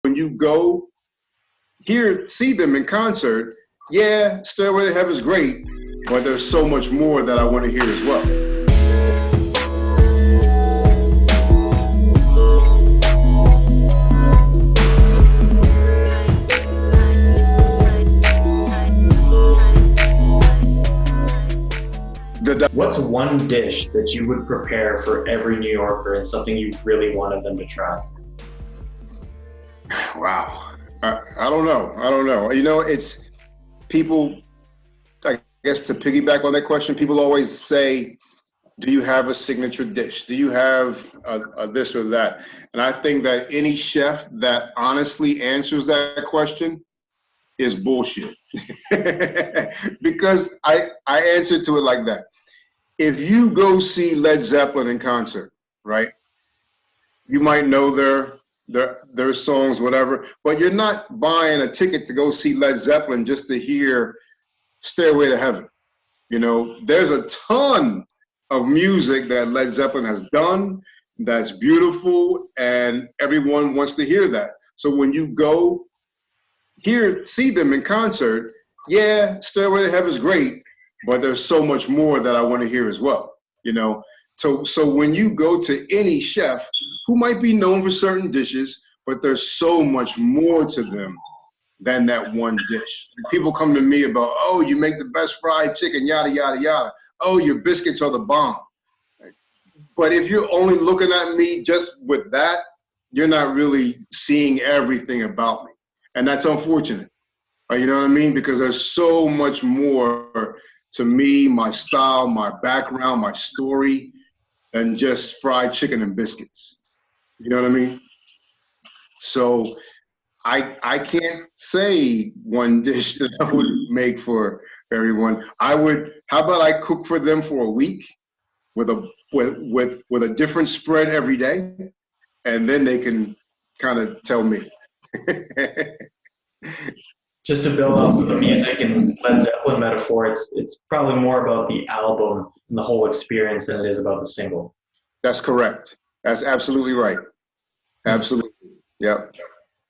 when you go see them in concert, yeah, Stairway to Heaven is great, but there's so much more that I want to hear as well. What's one dish that you would prepare for every New Yorker and something you really wanted them to try? Wow. I don't know. You know, it's people, I guess to piggyback on that question, people always say, do you have a signature dish? Do you have a this or that? And I think that any chef that honestly answers that question is bullshit. Because I answer to it like that. If you go see Led Zeppelin in concert, right? You might know their songs, whatever, but you're not buying a ticket to go see Led Zeppelin just to hear Stairway to Heaven. You know, there's a ton of music that Led Zeppelin has done that's beautiful, and everyone wants to hear that. So when you go see them in concert, yeah, Stairway to Heaven is great, but there's so much more that I want to hear as well, you know? So when you go to any chef who might be known for certain dishes, but there's so much more to them than that one dish. People come to me about, oh, you make the best fried chicken, yada, yada, yada. Oh, your biscuits are the bomb. But if you're only looking at me just with that, you're not really seeing everything about me. And that's unfortunate. You know what I mean? Because there's so much more to me, my style, my background, my story, than just fried chicken and biscuits. You know what I mean? So I can't say one dish that I would make for everyone. How about I cook for them for a week with a different spread every day, and then they can kind of tell me. Just to build off of the music and Led Zeppelin metaphor, it's probably more about the album and the whole experience than it is about the single. That's correct. That's absolutely right. Absolutely. Yeah.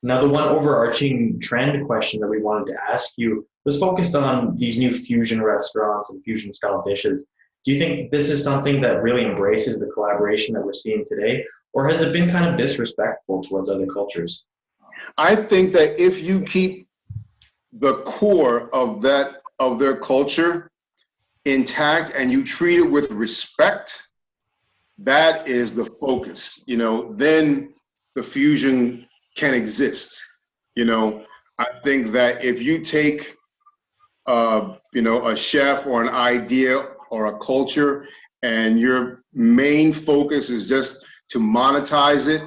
Now, the one overarching trend question that we wanted to ask you was focused on these new fusion restaurants and fusion style dishes. Do you think this is something that really embraces the collaboration that we're seeing today, or has it been kind of disrespectful towards other cultures? I think that if you keep the core of their culture intact and you treat it with respect, that is the focus, you know, then the fusion can exist. You know, I think that if you take, you know, a chef or an idea or a culture and your main focus is just to monetize it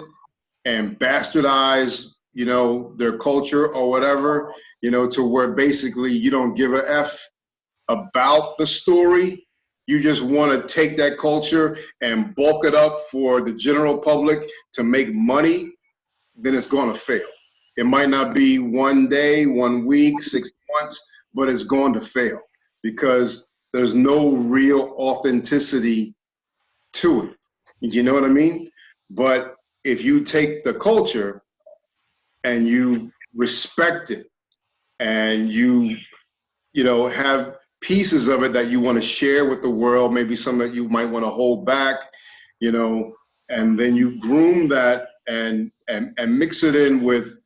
and bastardize, you know, their culture or whatever, you know, to where basically you don't give a F about the story. You just want to take that culture and bulk it up for the general public to make money, then it's going to fail. It might not be one day, 1 week, 6 months, but it's going to fail because there's no real authenticity to it. You know what I mean? But if you take the culture and you respect it and you know, have pieces of it that you want to share with the world, maybe some that you might want to hold back, you know, and then you groom that and mix it in with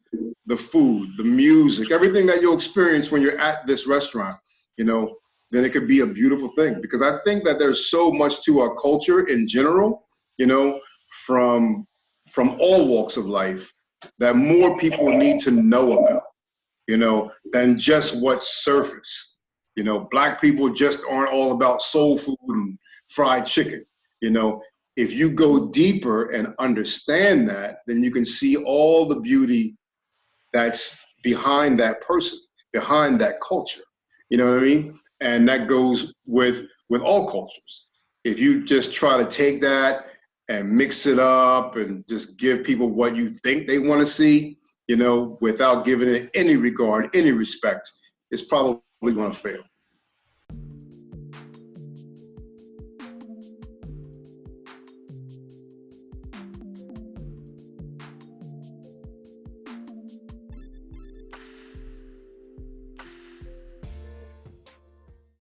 the food, the music, everything that you'll experience when you're at this restaurant, you know, then it could be a beautiful thing. Because I think that there's so much to our culture in general, you know, from all walks of life that more people need to know about, you know, than just what's surface. You know, Black people just aren't all about soul food and fried chicken. You know, if you go deeper and understand that, then you can see all the beauty that's behind that person, behind that culture. You know what I mean? And that goes with all cultures. If you just try to take that and mix it up and just give people what you think they want to see, you know, without giving it any regard, any respect, it's probably going to fail.